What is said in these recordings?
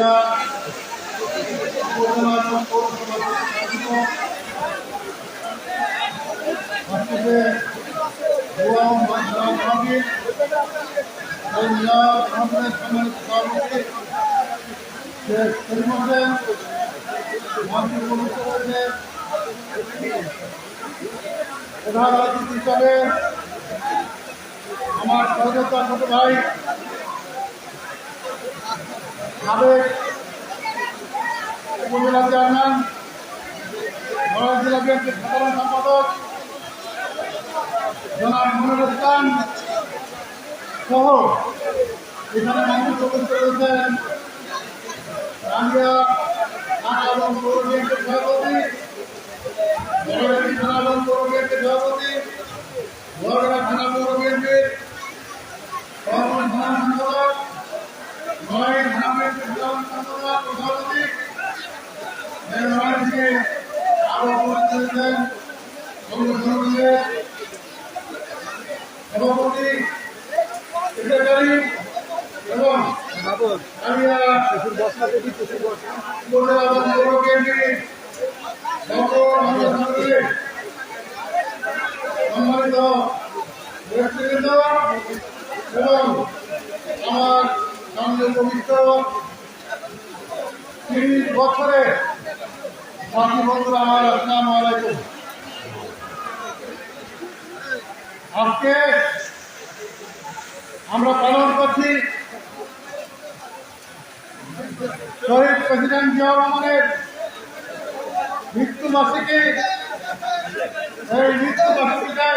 ভাইরা উপজেলা এবং পৌরসভা আজকে গোলাম মাহবুব সম্মানিত সভাপতি শেখ শরীফ হোসেন মন্ত্রী পরিষদের প্রধান অতিথি হিসাবে আমার সহযোগিতা ছোট ভাই সাবেক উপজেলা চেয়ারম্যান নড়াইল জেলা বিএনপির সাধারণ সম্পাদক জনাব মনিরুল ইসলাম সহ এখানে মঞ্চে উপস্থিত রয়েছেন রাঙ্গিয়া থানা এবং পৌর বিএনপির সভাপতি থানা এবং পৌর বিএনপির সভাপতি বড়গড়া থানা পৌর বিএনপির সাধারণ সম্পাদক নড়াইল থানা বিএনপির সাধারণ সম্পাদক সভাপতি নড়াইল থেকে আরো উপস্থিত রয়েছেন সংগঠনের সভাপতি সেক্রেটারি এবং সম্মানিত ব্যক্তিবৃন্দ এবং আমার সামনে পবিত্র 30 বছরে সাথী বন্ধুরা আমার আসসালামু আলাইকুম। আজকে আমরা পালন করছি শহীদ প্রেসিডেন্ট জিয়াউর রহমানের মৃত্যুবার্ষিকী। এই মৃত্যুবার্ষিকীতে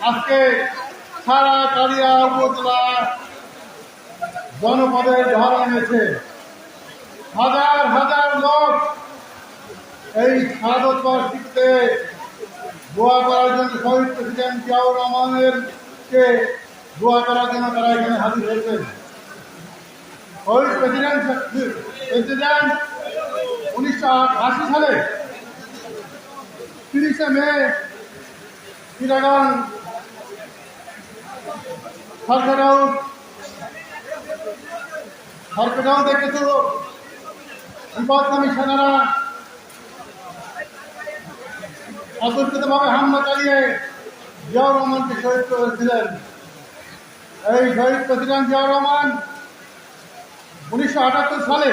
আজকে সারা কালিয়া উপজেলা জনপদের ঝড় এনেছে। হাজার হাজার লোক এই শাহাদত বার্ষিকীতে দোয়া করার জন্য শহীদ প্রেসিডেন্ট জিয়াউর রহমানেরকে দোয়া করার জন্য তারা এখানে হাজির হয়েছেন। শহীদ প্রেসিডেন্ট 1988 সালে 30শে মে চিটাগাং সরকারাউতে কিছু বিপদগামী সেনারা অতর্কিতভাবে হামলা চালিয়ে জিয়াউর রহমানকে শহীদ করেছিলেন। এই শহীদ প্রেসিডেন্ট জিয়াউর রহমান 1978 সালে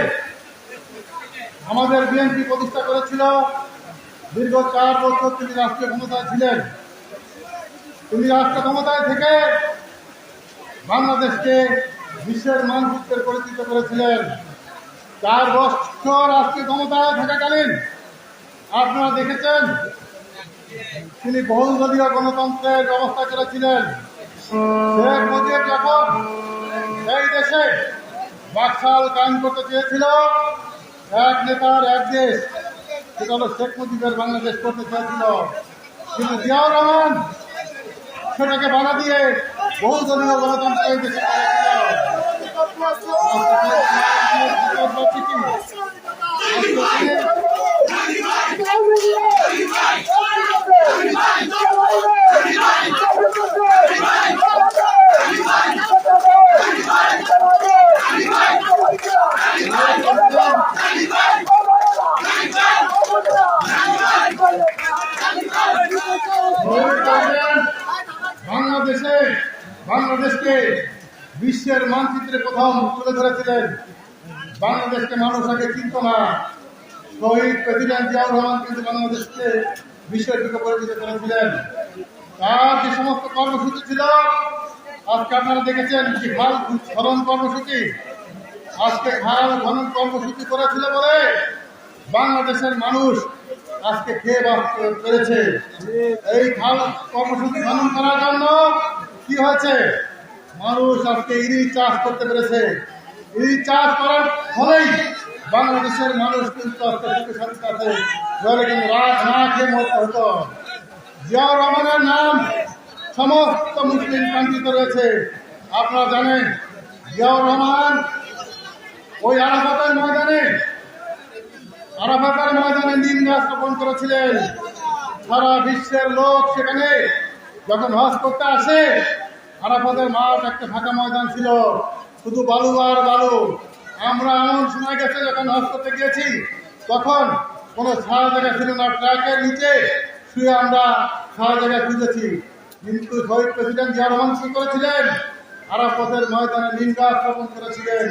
আমাদের বিএনপি প্রতিষ্ঠা করেছিল। দীর্ঘ 4 বছর তিনি রাষ্ট্রীয় ক্ষমতায় ছিলেন। তিনি রাষ্ট্র ক্ষমতায় থেকে বাংলাদেশকে বিশ্বের মানচিত্রে পরিচিত করেছিলেন। 4 বছর রাষ্ট্রীয় ক্ষমতায় থাকাকালীন আপনারা দেখেছেন তিনি বহুদলীয় গণতন্ত্রের ব্যবস্থা করেছিলেন। শেখ মুজিব যখন এই দেশে বাকশাল কায়েম করতে চেয়েছিল, এক নেতার এক দেশ, সেটা হলো শেখ মুজিবের বাংলাদেশ করতে চেয়েছিল, কিন্তু জিয়াউর রহমান সেটাকে বাধা দিয়ে বহুদলীয় গণতন্ত্র এই দেশে বাংলাদেশকে বিশ্বের মানচিত্রে প্রথম তুলে ধরেছিলেন। বাংলাদেশকে মানুষ আগে চিনত না। শহীদ প্রেসিডেন্ট জিয়াউর রহমান কিন্তু বাংলাদেশকে বিশ্বের দিকে পরিচিত করেছিলেন। তার যে সমস্ত কর্মসূচি ছিল আজকে আপনারা দেখেছেন, যে খাল খনন কর্মসূচি, আজকে খাল খনন কর্মসূচি করেছিল বলে বাংলাদেশের মানুষ আজকে খেয়ে বাঁচতে পেরেছে। এই খাল কর্মসূচি খনন করার জন্য কি হয়েছে, মানুষ আজকে ইলিশ চাষ করতে পেরেছে। ইলিশ চাষ করার ফলেই বাংলাদেশের মানুষ কিন্তু আজকে সুখে আছে, ধরে কিন্তু না খেয়ে মরতে হতো। জিয়াউর রহমানের নাম সমস্ত মুসলিম কান্ট্রিতে রয়েছে। আপনারা জানেন জিয়াউর রহমান ওই আরাফাতের ময়দানে দিন গাছ রোপণ করেছিলেন। সারা বিশ্বের লোক সেখানে যখন হজ করতে আসে, আরাফাতের মাঠ একটা ফাঁকা ময়দান ছিল, শুধু বালু আর বালু। আমরা এমন সময় গেছে যখন হজ করতে গিয়েছি তখন কোনো ছাড়া জায়গা ছিল না, ট্রাকের নিচে শুয়ে আমরা ছাড়া জায়গা খুঁজেছি। কিন্তু শহীদ প্রেসিডেন্ট জিয়া রহমান কি করেছিলেন? আরাফাতের ময়দানে নিন্দা স্থাপন করেছিলেন।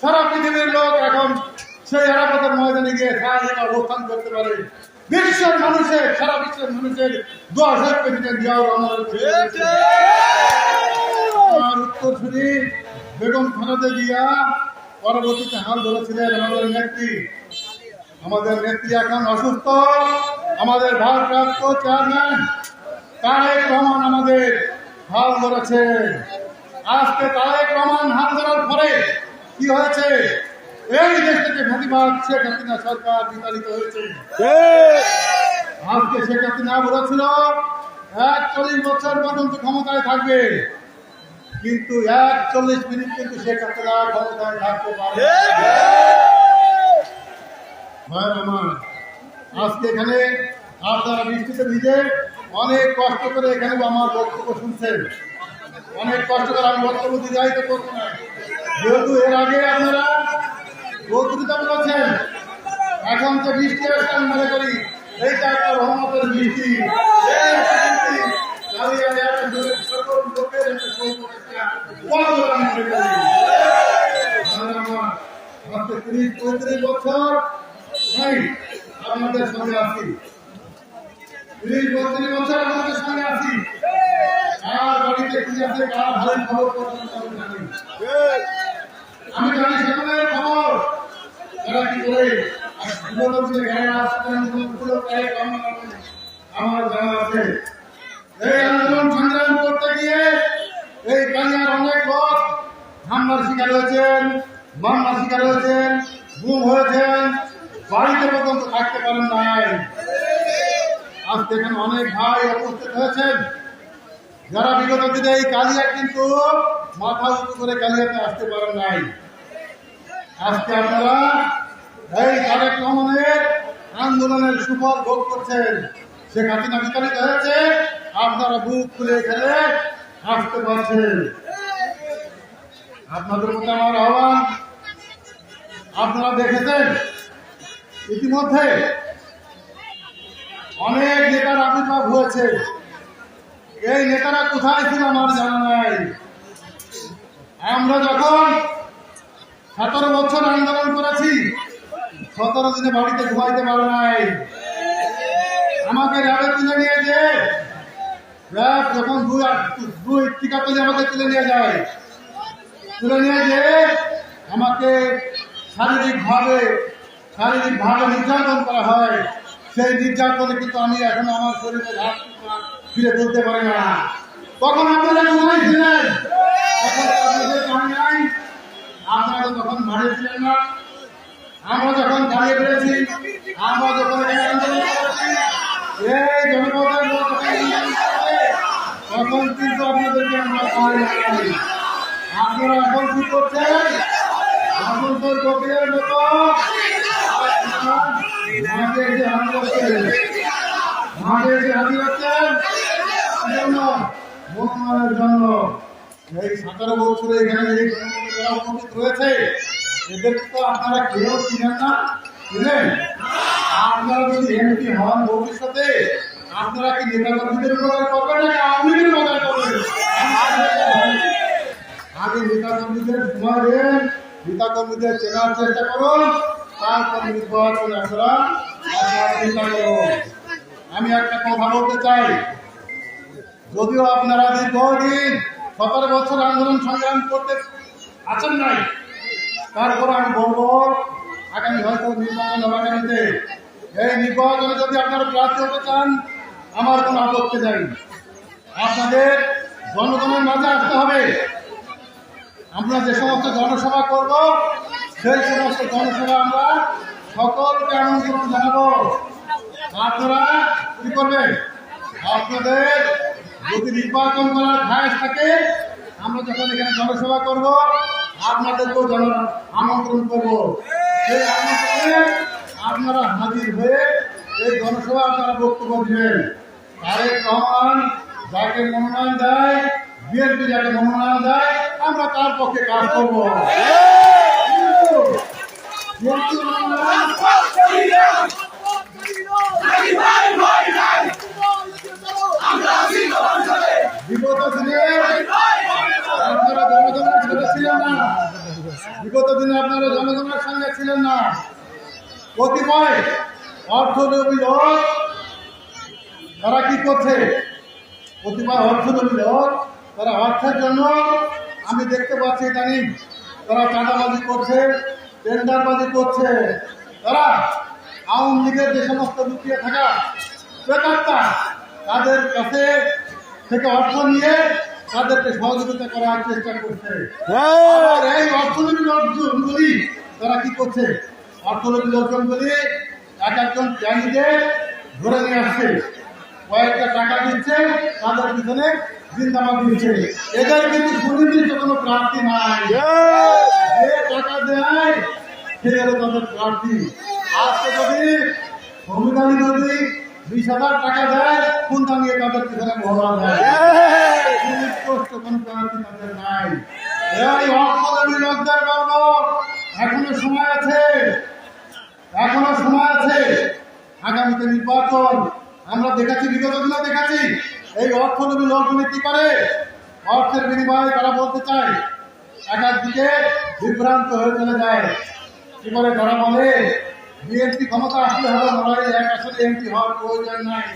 সারা পৃথিবীর লোক এখন সেই আরাফাতের ময়দানে গিয়ে ছাড়া জায়গা অবস্থান করতে পারে। বিশ্বের মানুষের, সারা বিশ্বের মানুষের দোয়া শহীদ প্রেসিডেন্ট জিয়া রহমানের আর উত্তরসূরি বেগম খালেদা জিয়া পরবর্তীতে হাল ধরেছিলেন। আমাদের নেত্রী এখন অসুস্থ। আমাদের ভারপ্রাপ্ত চেয়ারম্যান তারেক রহমান আমাদের হাল ধরেছে। আজকে তারেক রহমান হাল ধরার পরে কি হয়েছে? এই দেশ থেকে ফাঁসিবাদ শেখ হাসিনা সরকার বিতাড়িত হয়েছে। আজকে শেখ হাসিনা বলেছিল 41 বছর পর্যন্ত ক্ষমতায় থাকবে, কিন্তু 41 মিনিট কিন্তু শেখ হাসিনা ক্ষমতায় থাকতে পারে। আমার আজকে এখানে আপনারা বৃষ্টিতে ভিজে অনেক কষ্ট করে এখানে আমার বক্তব্য শুনছেন। অনেক কষ্ট করে আমি বক্তব্য দীর্ঘায়িত করবো না, যেহেতু এর আগে আপনারা বক্তৃতা বলেছেন। এখন তো বৃষ্টি আসছে, আমি মনে করি এইটা একটা রহমতের বৃষ্টি। আজকে 30-35 বছর আপনাদের সঙ্গে আছি, 30-32 বছর আপনাদের সঙ্গে আছি। আর বাড়িতে কি আছে, কার ভালো খবর পর্যন্ত আমি জানি সকলের খবর। তারা কি করে আমার জানা আছে। এই আন্দোলন সংগ্রাম করতে গিয়ে এই কালিয়ার অনেক লোক হামলার শিকার হয়েছেন, মামলার শিকার হয়েছেন, গুম হয়েছেন, বাড়িতে পর্যন্ত থাকতে পারেন নাই। আজকে এখানে অনেক ভাই উপস্থিত হয়েছেন যারা বিগত দিনে এই কালিয়া কিন্তু মাথা উঁচু করে কালিয়াতে আসতে পারেন নাই। আজকে আপনারা এই তারেক রহমানের আন্দোলনের সুফল ভোগ করছেন। শেখ হাসিনা বিতাড়িত হয়েছে, আপনারা বুক খুলে এখানে আসতে পারছেন। আপনাদের মধ্যে আমার আহ্বান, আপনারা দেখেছেন ইতিমধ্যে অনেক নেতার আবির্ভাব হয়েছে। এই নেতারা কোথায় ছিল আমার জানা নাই। আমরা যখন 17 বছর আন্দোলন করেছি, 17 দিনে বাড়িতে ঘুমাইতে পারে নাই। আমাকে র্যাবে তুলে নিয়ে যে র্যাব যখন দুই টিকা পেলে আমাকে তুলে নিয়ে যায়, তুলে নিয়ে যে আমাকে শারীরিকভাবে নির্যাতন করা হয়। সেই নির্যাতনে কিন্তু আমি এখন আমার শরীরে ঘাট ফিরে তুলতে পারি না। তখন আপনারা কোথায় ছিলেন? আপনারা তখন মাঠে ছিলেন না। আমরা যখন দাঁড়িয়ে পেরেছি, আমরা যখন এই জনপদের লোক তখন কিন্তু আপনাদেরকে আমরা পাই নাই। আপনারা এখন কি করছেন? এখন তো গোপীর মতো মাঠে এসে হাজির হচ্ছেন, মনোনয়নের জন্য। এই 17 বছরে এখানে উপস্থিত রয়েছে, এদের তো আপনারা কেউ চিনেন না, চিনেন? আপনারা যদি এমপি হন ভবিষ্যতে, আপনারা কি নেতা কর্মীদের উপকার করবেন নাকি আওয়ামী লীগের উপকার করবেন? আগে নেতা কর্মীদের সময় দেন, নেতা কর্মীদের চেনার চেষ্টা করুন, তারপর নির্বাচন আপনারা চিন্তা করুন। আমি একটা কথা বলতে চাই, যদিও আপনারা দীর্ঘদিন 17 বছর আন্দোলন সংগ্রাম করতে আছেন নাই, তারপর আমি বলবো আগামী হয়তো নির্বাচন হবে। আগামীতে এই নির্বাচনে যদি আপনারা প্রার্থী হতে চান, আমার কোনো আপত্তি নেই। আপনাদের জনগণের মাঝে আসতে হবে। আমরা যে সমস্ত জনসভা করব, সেই সমস্ত জনসভা আমরা সকলকে আমন্ত্রণ জানাবো। আপনারা কি করবেন? আপনাদের যদি নির্বাচন করার খায়স থাকে, আমরা যখন এখানে জনসভা করব, আপনাদেরকেও আমন্ত্রণ করব। সেই আমন্ত্রণে আপনারা হাজির হয়ে এই জনসভা আপনারা বক্তব্য দিবেন। তারেক রহমান যাকে মনোনয়ন দেয়, বিএনপি যাকে মনোনয়ন দেয়, আমরা তার পক্ষে কাজ করবো। বিগত দিনে আপনারা জনগণের সাথে ছিলেন না, বিগত দিনে আপনারা জনগণের সঙ্গে ছিলেন না। কতিপয় অর্থলোভী লোক তারা কি করছে? কতিপয় অর্থলোভী লোক তারা অর্থের জন্য আমি দেখতে পাচ্ছি ইদানিং তারা চাঁদাবাজি করছে, টেন্ডারবাজি করছে। তারা আওয়ামী লীগের যে সমস্ত লুকিয়ে থাকা বেকারটা তাদের কাছে থেকে অর্থ নিয়ে তাদেরকে সহযোগিতা করার চেষ্টা করছে। আর এই অর্থনৈতিক লোকজনগুলি তারা কি করছে? অর্থনৈতিক লোকজনগুলি এক একজন ক্যান্ডিডেট ধরে নিয়ে আসছে, কয়েকটা টাকা দিচ্ছে, তাদের পিছনে জিন্দাবাদ দিচ্ছে। এদের কিন্তু সুনির্দিষ্ট কোনো প্রার্থী নাই। যে টাকা দেয় সে হলো তাদের প্রার্থী। আজকে যদি সংবিধানে যদি 20,000 টাকা দেয়, কোন দাঁড়িয়ে তাদের পিছনে ভরা দেয়। সুনির্দিষ্ট কোনো প্রার্থী তাদের নাই। এই অর্থলোভী লোকদের বলবো এখনো সময় আছে, এখনো সময় আছে। আগামীতে নির্বাচন আমরা দেখাচ্ছি, বিগত দিনে দেখাচ্ছি এই অর্থলোভী লোকগুলি কি করে? অর্থের বিনিময়ে তারা বলতে চায়, একদিকে বিভ্রান্ত হয়ে চলে যায়। কি করে তারা বলে বিএনপি ক্ষমতা আসলে হবে লড়াই, এক আসলে এমপি হওয়ার প্রয়োজন নাই।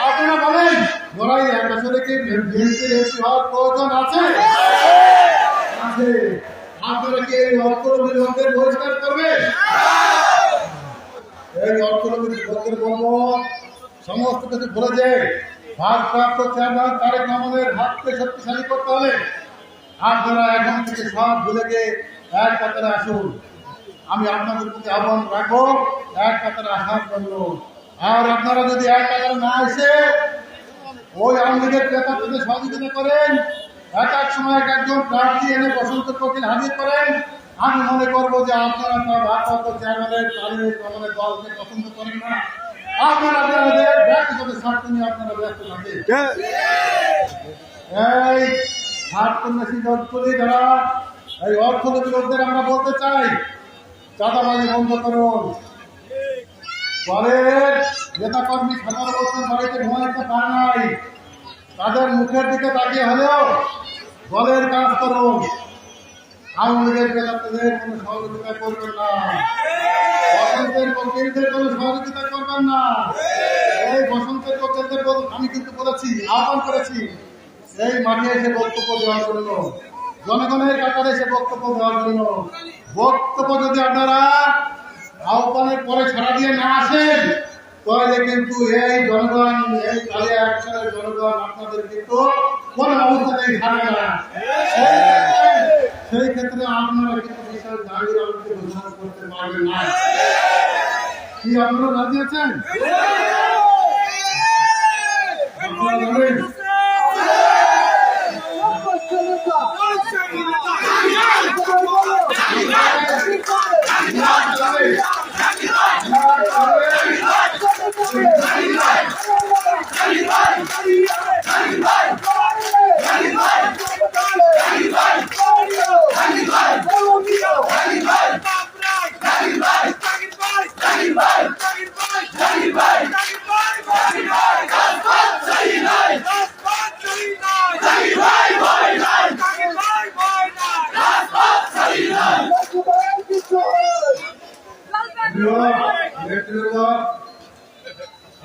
আপনারা বলেন লড়াই এক আসলে কি বিএনপির এমপি হওয়ার প্রয়োজন আছে? আছে। আপনারা কি এই অর্থলোভী লোকদের বহিষ্কার করবে? এই অর্থলোভী লোকদের বলবো সমস্ত কিছু ভুলে যায়। ভারপ্রাপ্ত চেয়ারম্যান তারেক রহমানের হাতকে শক্তিশালী করতে হলে আপনারা এখন থেকে সব ভুলে গিয়ে এক কাতারে আসুন। আমি আপনাদের প্রতি আহ্বান রাখবো, এক কাতারে আসার জন্য। আর আপনারা যদি এক কাতারে না এসে ওই আওয়ামী লীগের নেতাদের সহযোগিতা করেন, এক এক সময় এক একজন প্রার্থী এনে বসন্ত কোকিল হাজির করেন, আমি মনে করবো যে আপনারা তার ভারপ্রাপ্ত চেয়ারম্যানের তারেক রহমানের দলকে পছন্দ করেন না। আপনারা আপনাদের ব্যক্তিগত স্বার্থ নিয়ে আপনারা ব্যস্ত থাকেন। এই স্বার্থন্বেষী দলগুলি যারা এই অর্থলোভী লোকদের আমরা বলতে চাই, চাঁদাবাজি বন্ধ করুন। দলের নেতাকর্মী 17 বছর বাড়িতে ঘুমাইতে পারে নাই, তাদের মুখের দিকে তাকিয়ে হলেও দলের কাজ করুন। আওয়ামী লীগের নেতাদের কোনো সহযোগিতা করবেন না, বসন্তের বকিলদের কোনো সহযোগিতা করবেন না। এই বসন্তের বকিলদের আমি কিন্তু বলেছি, আহ্বান করেছি এই মাঠে এসে বক্তব্য দেওয়ার জন্য, জনগণের কাতারে এসে বক্তব্য দেওয়ার জন্য। বক্তব্য যদি আপনারা আহ্বানের পরে ছাড়া দিয়ে না আসেন, তাহলে কিন্তু এই জনগণ, এই কালিয়া একসাথে জনগণ আপনাদের কিন্তু কোন অবস্থাতেই ছাড়বে না। সেই ক্ষেত্রে আপনারা কিন্তু বিশাল দাঁড়িয়ে আমাকে ঘোষণা করতে পারবেন না। কি আপনারা রাজি আছেন? আপনারা বলেন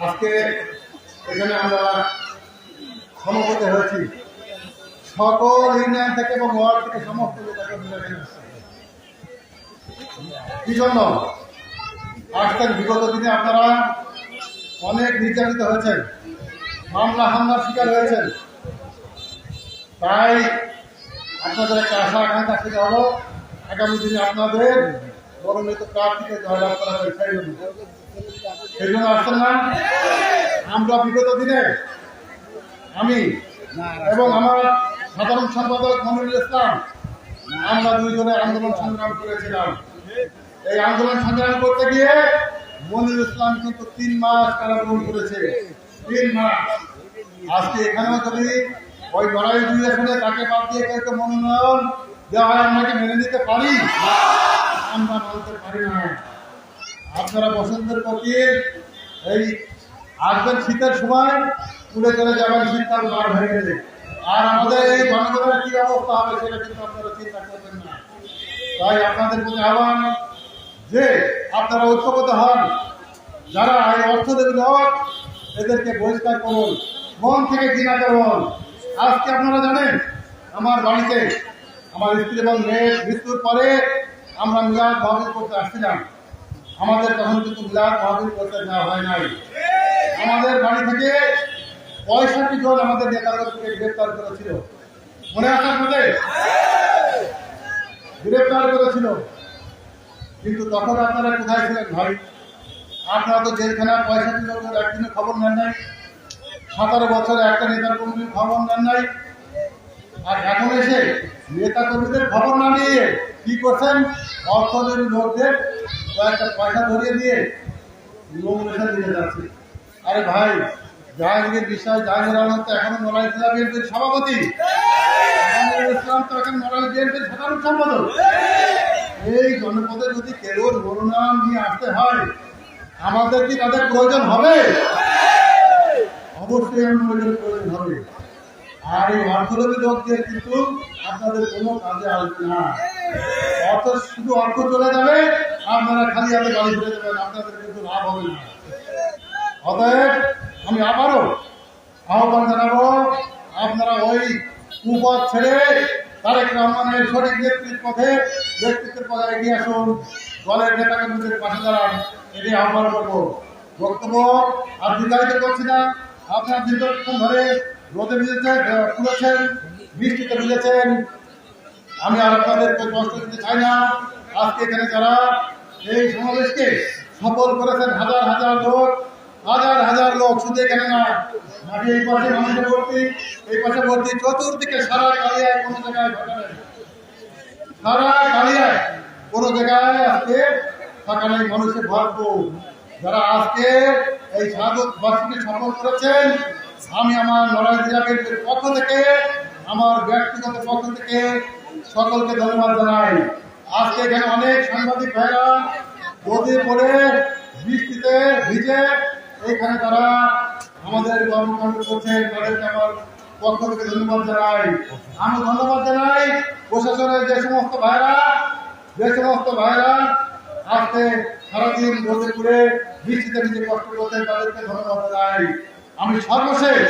আজকে এখানে আমরা সমবেত হয়েছি সকল ইউনিয়ন থেকে এবং ওয়ার্ড থেকে সমস্ত কি জন্য? আজকের বিগত দিনে আপনারা অনেক নির্যাতিত হয়েছেন, মামলা হামলার শিকার হয়েছেন। তাই আপনাদের একটা আশা আকাঙ্ক্ষা থেকে হলো আগামী দিনে আপনাদের মনোনীত প্রার্থীকে জয়লাভ করা হয়। সেই জন্য আসছেন না? আমরা বিগত দিনে আমি এবং আমার সাধারণ সম্পাদক মনিরুল ইসলাম আমরা দুইজনে আন্দোলন সংগ্রাম করেছিলাম। এই আন্দোলন সংগ্রাম করতে গিয়ে মনিরুল ইসলাম কিন্তু 3 মাস কারাবরণ করেছে। 3 মাস। আজকে এখানেও যদি ওই লড়াই দুই আসনে তাকে বাদ দিয়ে কেউ মনোনয়ন দেওয়া হয়, আমরা কি মেনে নিতে পারি? আমরা মানতে পারি না। আপনারা বসন্তের প্রতি এই আসবেন শীতের সময় তুলে চলে যাবেন, শীতকাল বার হয়ে গেলে, আর আমাদের এই জনগণের কি অবস্থা হবে সেটা কিন্তু আপনারা চিন্তা করবেন না। তাই আপনাদের প্রতি আহ্বান যে আপনারা ঐক্যবদ্ধ হন, যারা এই অর্থ দেবে লোক এদেরকে বহিষ্কার করুন, মন থেকে ঘৃণা করুন। আজকে আপনারা জানেন আমার বাড়িতে আমার স্ত্রী এবং মেয়ের মৃত্যুর পরে আমরা মিলাদ মাহফিল করতে আসছিলাম। আমাদের তখন কিন্তু মিলাদ মাহফিল করতে দেওয়া হয় নাই। আমাদের বাড়ি থেকে 65 জন আমাদের নেতাদেরকে গ্রেপ্তার করেছিল, মনে আছে আপনাদের? গ্রেপ্তার করেছিল। কিন্তু তখন আপনারা কোথায় ছিলেন ভাই? আপনারা তো জেলখানায় 65 জনের একদিনের খবর নেন নাই, 17 বছরে একটা নেতার কর্মীর খবর নেন নাই। আর এখন এসে নেতা কর্মীদের খবর না নিয়ে কি করছেন? অর্থনীতি লোকদের কয়েকটা পয়সা ধরিয়ে দিয়ে নমিনেশন দিয়ে যাচ্ছে। আরে ভাই, জাহাঙ্গীর বিশ্বাস, জাহাঙ্গীর আলম তো এখনো নড়াইল জেলা বিএনপির সভাপতি, ইসলাম তো এখন নড়াইল বিএনপির সাধারণ সম্পাদক। এই জনপদে যদি কেউ মনোনয়ন নিয়ে আসতে হয়, আমাদের কি তাদের প্রয়োজন হবে? অবশ্যই আমাদের প্রয়োজন হবে। আর এই অর্থনৈতিক লোকদের কিন্তু আপনাদের কোনো কাজে আসবে না। অর্থ শুধু অর্থ চলে যাবে, আপনারা খালি হাতে বাড়ি ফিরে যাবেন, আপনাদের কিন্তু লাভ হবে না। অতএব আমি আবারও আহ্বান জানাবো, আপনারা ওই কুপথ ছেড়ে তারেক রহমানের সঠিক ব্যক্তিত্বের পথে এগিয়ে আসুন, দলের নেতাকর্মীদের পাশে দাঁড়ান, এটি আহ্বান করবো। বক্তব্য আর দীর্ঘায়িত করছি না। আপনার দীর্ঘক্ষণ ধরে রোদে পুড়েছেন, বৃষ্টিতে ভিজেছেন, আমি আর আপনাদেরকে কষ্ট দিতে চাই না। আজকে এখানে যারা এই সমাবেশকে সফল করেছেন, হাজার হাজার লোক, শুধু এখানে না, মাঠে এই পাশে মানুষের ভর্তি, এই পাশে ভর্তি, চতুর্দিকে সারা কালিয়ায় কোনো জায়গায় ঘটে নেই, সারা কালিয়ায় কোনো জায়গায় আজকে থাকা নেই, মানুষের ভরপুর। যারা আজকে এই স্বাগত বাসীকে সফল করেছেন, আমি আমার নড়াইল জেলা বিএনপির পক্ষ থেকে, আমার ব্যক্তিগত পক্ষ থেকে সকলকে ধন্যবাদ জানাই। আজকে এখানে অনেক সাংবাদিক ভাইরা রোদে পড়ে বৃষ্টিতে ভিজে এখানে তারা আমাদের কর্মকাণ্ড করছেন, তাদেরকে আমার পক্ষ থেকে ধন্যবাদ জানাই। আমি ধন্যবাদ জানাই প্রশাসনের যে সমস্ত ভাইরা আজকে সারাদিন রোদে পড়ে বৃষ্টিতে ভিজে কষ্ট করছেন, তাদেরকে ধন্যবাদ জানাই। আমি সর্বশেষ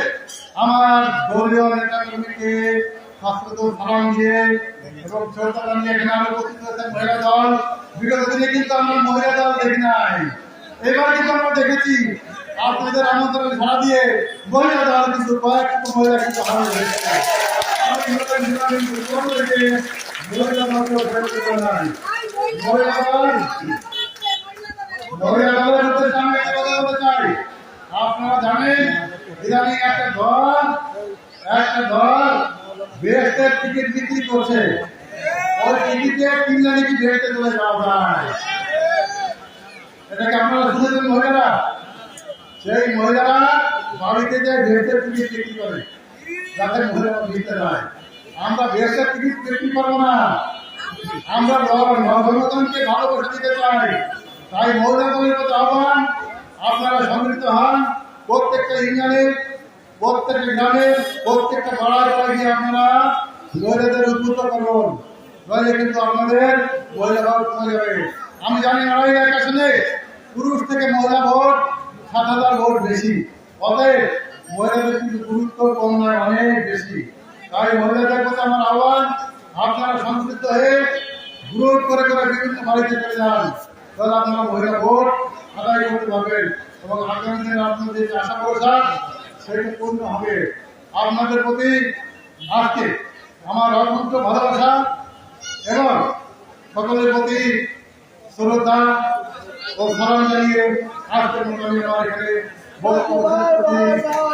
আমার দলীয় নেতা কর্মীকে সালাম দিয়ে এবং শ্রদ্ধা জানিয়ে এখানে আরো উপস্থিত হয়েছেন মহিলা দল। বিগত দিনে কিন্তু আমরা মহিলা দল দেখি নাই, এবার কিন্তু আমরা দেখেছি। আপনাদের আমন্ত্রণ সাড়া দিয়ে মহিলা দল কিন্তু কয়েকটা মহিলা কিন্তু আপনারা জানেন ইদানিং একটা দল বেহেশতের টিকিট বিক্রি করছে, ওই টিকিটে কিনলে নাকি বেহেশতে চলে যাওয়া যায়। এটাকে আপনারা শুনেছেন মহিলারা? সেই মহিলারা বাড়িতে যে বেহেশতের টিকিট বিক্রি করে যাতে মহিলারা দিতে যায়। আমরা বেহেশতের টিকিট বিক্রি করবো না, আমরা নবজনকে ভালোবাসা দিতে চাই। তাই মহিলা দলের প্রতি আহ্বান, আপনারা সম্মিলিত হন, প্রত্যেকটা ইউনিয়নে, প্রত্যেকটা গ্রামে, প্রত্যেকটা পাড়ায় গিয়ে আপনারা মহিলাদের উদ্বুদ্ধ করুন, নইলে কিন্তু আপনাদের মহিলা ভোট কমে যাবে। আমি জানি নড়াইল আসনে পুরুষ থেকে মহিলা ভোট 7,000 ভোট বেশি, অতএব মহিলাদের কিন্তু গুরুত্ব কম নয়, অনেক বেশি। তাই মহিলাদের প্রতি আমার আহ্বান, আপনারা সংশ্লিষ্ট হয়ে গ্রুপ করে বিভিন্ন বাড়িতে চলে যান, তাহলে আপনারা মহিলা ভোট আদায় করতে পারবেন এবং আগামী দিনে আপনাদের যে আশা ভরসা সেটা পূর্ণ হবে। আপনাদের প্রতি আজকে আমার অত্যন্ত ভালোবাসা এবং সকলের প্রতি শ্রদ্ধা ও সালাম জানিয়ে আজকের মতো আমি আমার এখানে বক্তব্য শেষ করছি।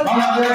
বাংলাদেশ